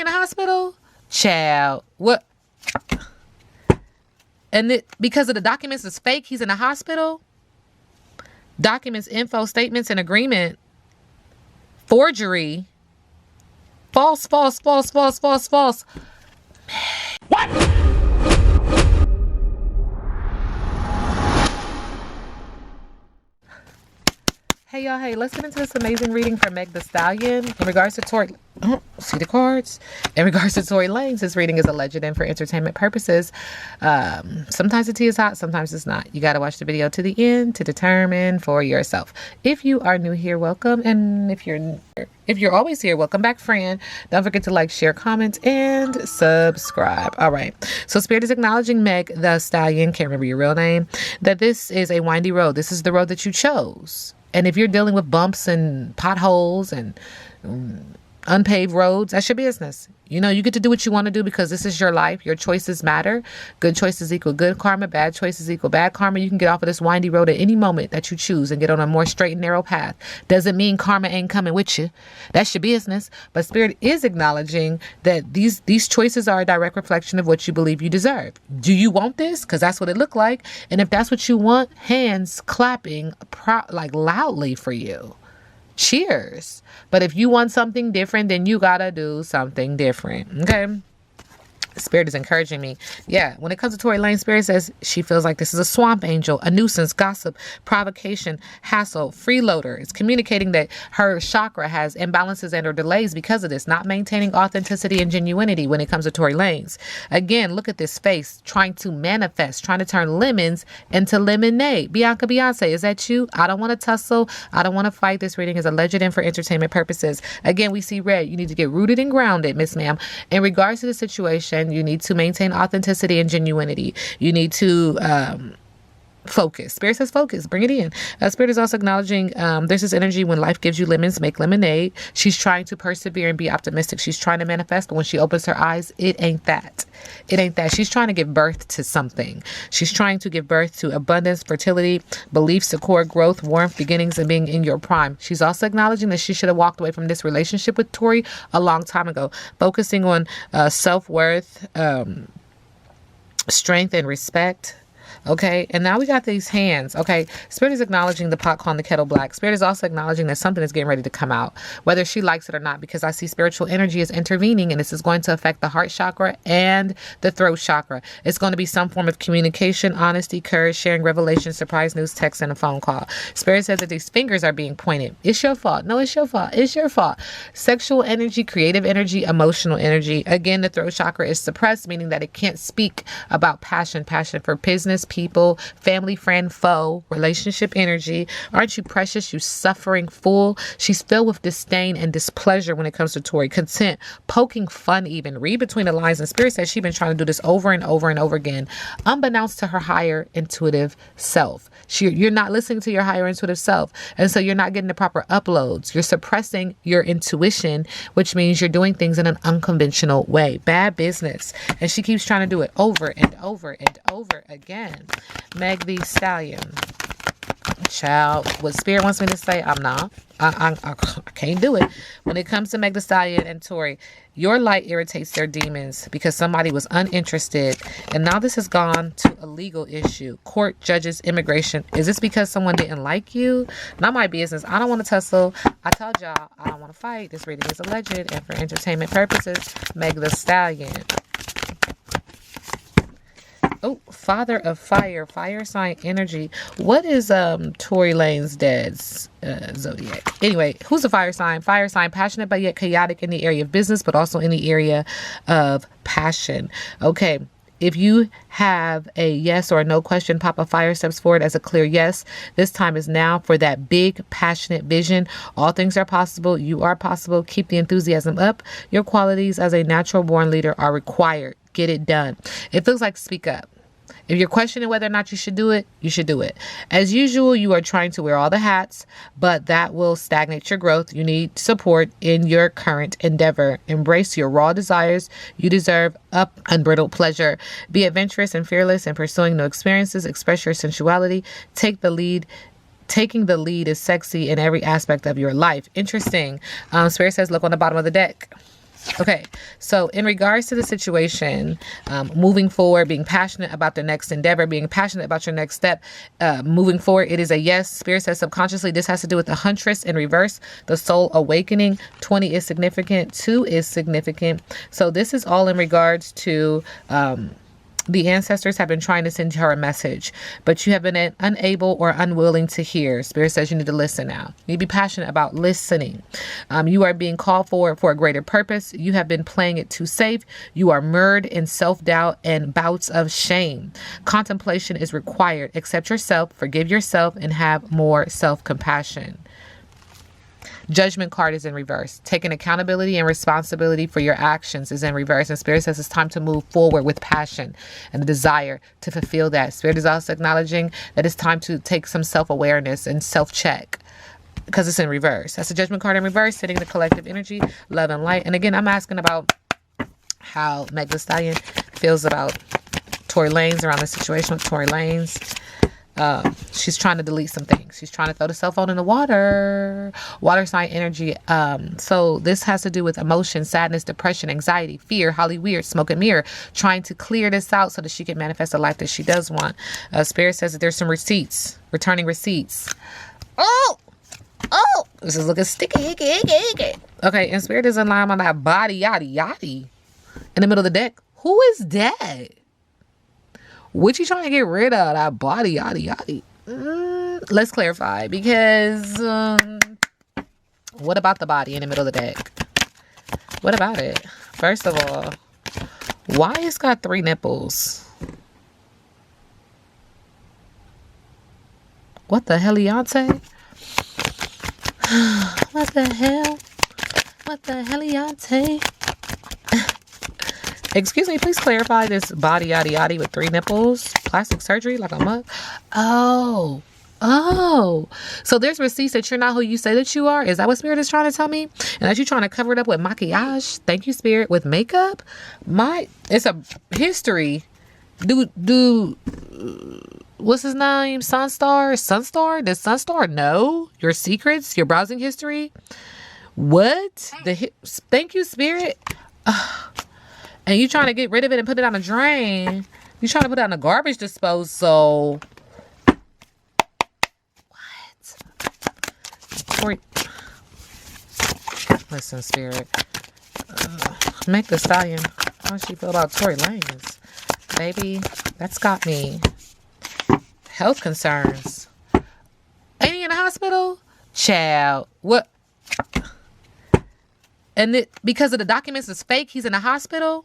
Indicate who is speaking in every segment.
Speaker 1: in the hospital? Child. What? And because of the documents is fake, he's in the hospital? Documents, info, statements, and agreement. Forgery. False. What? Hey y'all, hey, let's get into this amazing reading from Meg the Stallion. In regards to Tory, see the cards? In regards to Tory Lanez, this reading is alleged and for entertainment purposes. Sometimes the tea is hot, sometimes it's not. You got to watch the video to the end to determine for yourself. If you are new here, welcome. And if you're always here, welcome back, friend. Don't forget to like, share, comment, and subscribe. All right. So Spirit is acknowledging Meg the Stallion, can't remember your real name, that this is a windy road. This is the road that you chose. And if you're dealing with bumps and potholes and unpaved roads, that's your business. You know, you get to do what you want to do because this is your life. Your choices matter. Good choices equal good karma. Bad choices equal bad karma. You can get off of this windy road at any moment that you choose and get on a more straight and narrow path. Doesn't mean karma ain't coming with you. That's your business. But Spirit is acknowledging that these choices are a direct reflection of what you believe you deserve. Do you want this? Because that's what it looked like. And if that's what you want, hands clapping like loudly for you. Cheers. But if you want something different, then you gotta do something different. Okay. Spirit is encouraging me. Yeah, when it comes to Tory Lanez, Spirit says she feels like this is a swamp angel, a nuisance, gossip, provocation, hassle, freeloader. It's communicating that her chakra has imbalances and or delays because of this, not maintaining authenticity and genuinity when it comes to Tory Lanez. Again, look at this face, trying to manifest, trying to turn lemons into lemonade. Bianca Beyonce, is that you? I don't want to tussle. I don't want to fight. This reading is alleged and for entertainment purposes. Again, we see red. You need to get rooted and grounded, Miss Ma'am. In regards to the situation, you need to maintain authenticity and genuinity. You need to focus. Spirit says focus. Bring it in. Spirit is also acknowledging there's this energy when life gives you lemons, make lemonade. She's trying to persevere and be optimistic. She's trying to manifest, but when she opens her eyes, it ain't that. It ain't that. She's trying to give birth to something. She's trying to give birth to abundance, fertility, belief, support, growth, warmth, beginnings, and being in your prime. She's also acknowledging that she should have walked away from this relationship with Tory a long time ago, focusing on self-worth, strength, and respect. Okay, and now we got these hands. Okay, Spirit is acknowledging the pot calling the kettle black. Spirit is also acknowledging that something is getting ready to come out, whether she likes it or not, because I see spiritual energy is intervening, and this is going to affect the heart chakra and the throat chakra. It's going to be some form of communication, honesty, courage, sharing revelation, surprise news, text, and a phone call. Spirit says that these fingers are being pointed. It's your fault. No, it's your fault. It's your fault. Sexual energy, creative energy, emotional energy. Again, the throat chakra is suppressed, meaning that it can't speak about passion for business, people, family, friend, foe, relationship energy. Aren't you precious? You suffering fool. She's filled with disdain and displeasure when it comes to Tory. Content, poking fun even. Read between the lines. And Spirit says she's been trying to do this over and over and over again, unbeknownst to her higher intuitive self. You're not listening to your higher intuitive self. And so you're not getting the proper uploads. You're suppressing your intuition, which means you're doing things in an unconventional way. Bad business. And she keeps trying to do it over and over and over again. Meg the Stallion. Child, what Spirit wants me to say, I'm not. I can't do it. When it comes to Meg the Stallion and Tory, your light irritates their demons because somebody was uninterested. And now this has gone to a legal issue. Court, judges, immigration. Is this because someone didn't like you? Not my business. I don't want to tussle. I told y'all I don't want to fight. This reading is alleged and for entertainment purposes. Meg the Stallion. Oh, Father of Fire, fire sign energy. What is Tory Lanez dad's zodiac? Anyway, who's a fire sign? Fire sign, passionate but yet chaotic in the area of business, but also in the area of passion. Okay. If you have a yes or a no question, pop a fire steps forward as a clear yes. This time is now for that big, passionate vision. All things are possible. You are possible. Keep the enthusiasm up. Your qualities as a natural born leader are required. Get it done. It feels like speak up. If you're questioning whether or not you should do it, you should do it. As usual, you are trying to wear all the hats, but that will stagnate your growth. You need support in your current endeavor. Embrace your raw desires. You deserve unbridled pleasure. Be adventurous and fearless in pursuing new experiences. Express your sensuality. Take the lead. Taking the lead is sexy in every aspect of your life. Interesting. Spirit says, look on the bottom of the deck. Okay, so in regards to the situation, moving forward, being passionate about the next endeavor, being passionate about your next step, moving forward, it is a yes. Spirit says subconsciously this has to do with the huntress in reverse, the soul awakening. 20 is significant. 2 is significant. So this is all in regards to the ancestors have been trying to send her a message, but you have been unable or unwilling to hear. Spirit says you need to listen now. You need to be passionate about listening. You are being called for a greater purpose. You have been playing it too safe. You are mired in self-doubt and bouts of shame. Contemplation is required. Accept yourself, forgive yourself, and have more self-compassion. Judgment card is in reverse. Taking accountability and responsibility for your actions is in reverse. And Spirit says it's time to move forward with passion and the desire to fulfill that. Spirit is also acknowledging that it's time to take some self-awareness and self-check because it's in reverse. That's a judgment card in reverse, sitting the collective energy, love and light. And again, I'm asking about how MEG the Stallion feels about Tory Lanez, around the situation with Tory Lanez. She's trying to delete some things. She's trying to throw the cell phone in the water sign energy. So this has to do with emotion, sadness, depression, anxiety, fear, Holly weird, smoke and mirror, trying to clear this out so that she can manifest a life that she does want. Spirit says that there's some receipts, returning receipts. Oh, this is looking sticky. Okay, and Spirit is in line on that body, yaddy, in the middle of the deck. Who is that? What you trying to get rid of? That body, yaddy. Let's clarify, because what about the body in the middle of the deck? What about it? First of all, why it's got 3 nipples? What the heliante? What the hell? What the heliante? Excuse me, please clarify this body yaddy with 3 nipples. Plastic surgery like a mug. Oh. So there's receipts that you're not who you say that you are? Is that what Spirit is trying to tell me? And that you're trying to cover it up with maquillage? Thank you, Spirit. With makeup? It's a history. What's his name? Sunstar? Does Sunstar know your secrets? Your browsing history? What? Thank you, Spirit. And you trying to get rid of it and put it on a drain. You trying to put it on a garbage disposal. What? Listen, Spirit. MEG the Stallion. How does she feel about Tory Lanez? Baby, that's got me. Health concerns. Ain't he in the hospital? Child. What? And because of the documents is fake, he's in the hospital?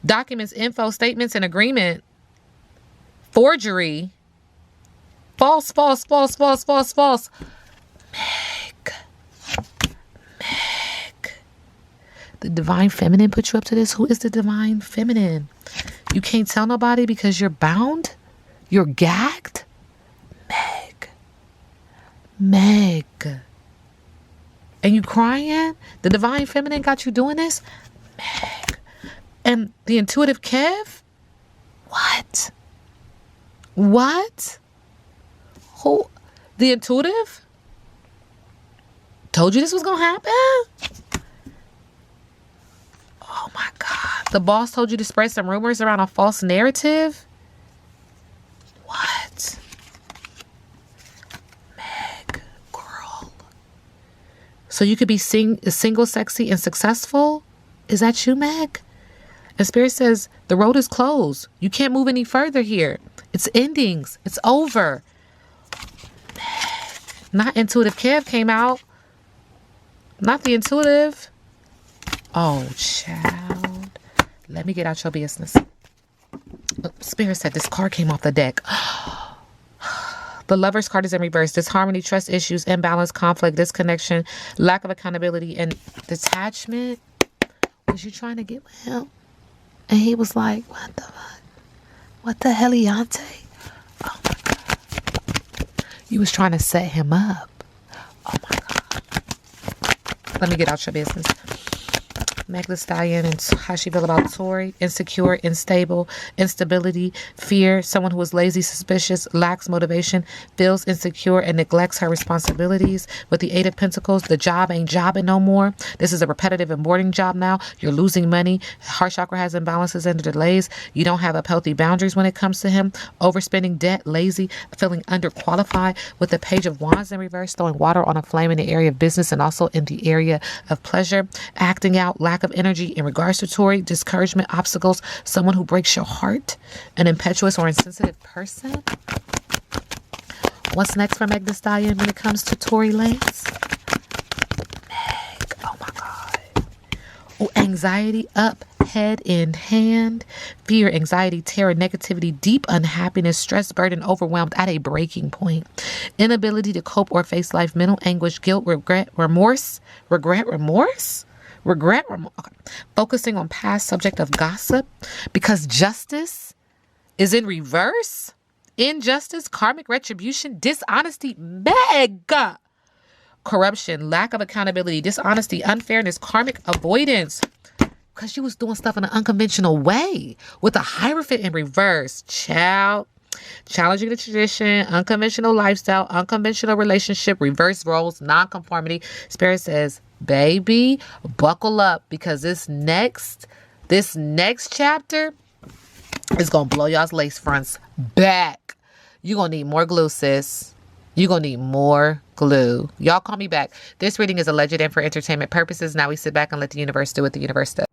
Speaker 1: Documents, info, statements, and agreement. Forgery. False. MEG. The divine feminine put you up to this? Who is the divine feminine? You can't tell nobody because you're bound? You're gagged? MEG. And you crying? The divine feminine got you doing this? MEG. And the intuitive Kev? What? Who? The intuitive? Told you this was going to happen? Oh my God. The boss told you to spread some rumors around a false narrative? What? MEG, girl. So you could be single, sexy, and successful? Is that you, MEG? And Spirit says, the road is closed. You can't move any further here. It's endings. It's over. MEG. Not intuitive Kev came out. Not the intuitive. Oh, child. Let me get out your business. Spirit said this card came off the deck. The Lover's card is in reverse. Disharmony, trust issues, imbalance, conflict, disconnection, lack of accountability, and detachment. Was you trying to get with him? And he was like, what the fuck? What the heliante? Oh my God. You was trying to set him up. Oh my God. Let me get out your business. Meg the Stallion and how she feel about Tory. Insecure, unstable, instability, fear, someone who is lazy, suspicious, lacks motivation, feels insecure, and neglects her responsibilities. With the Eight of Pentacles, the job ain't jobbing no more. This is a repetitive and boring job now. You're losing money. Heart chakra has imbalances and delays. You don't have up healthy boundaries when it comes to him. Overspending, debt, lazy, feeling underqualified. With the Page of Wands in reverse, throwing water on a flame in the area of business and also in the area of pleasure. Acting out, lack of energy in regards to Tory, discouragement, obstacles, someone who breaks your heart, an impetuous or insensitive person. What's next for Meg the Stallion when it comes to Tory Lanez? Meg, oh my God. Oh, anxiety up, head in hand, fear, anxiety, terror, negativity, deep unhappiness, stress, burden, overwhelmed at a breaking point, inability to cope or face life, mental anguish, guilt, regret, remorse, okay. Focusing on past subject of gossip because justice is in reverse. Injustice, karmic retribution, dishonesty, mega corruption, lack of accountability, dishonesty, unfairness, karmic avoidance. Because she was doing stuff in an unconventional way with a Hierophant in reverse. Child. Challenging the tradition, unconventional lifestyle, unconventional relationship, reverse roles, non-conformity. Spirit says, baby, buckle up because this next chapter is going to blow y'all's lace fronts back. You're going to need more glue, sis. You're going to need more glue. Y'all call me back. This reading is alleged and for entertainment purposes. Now we sit back and let the universe do what the universe does.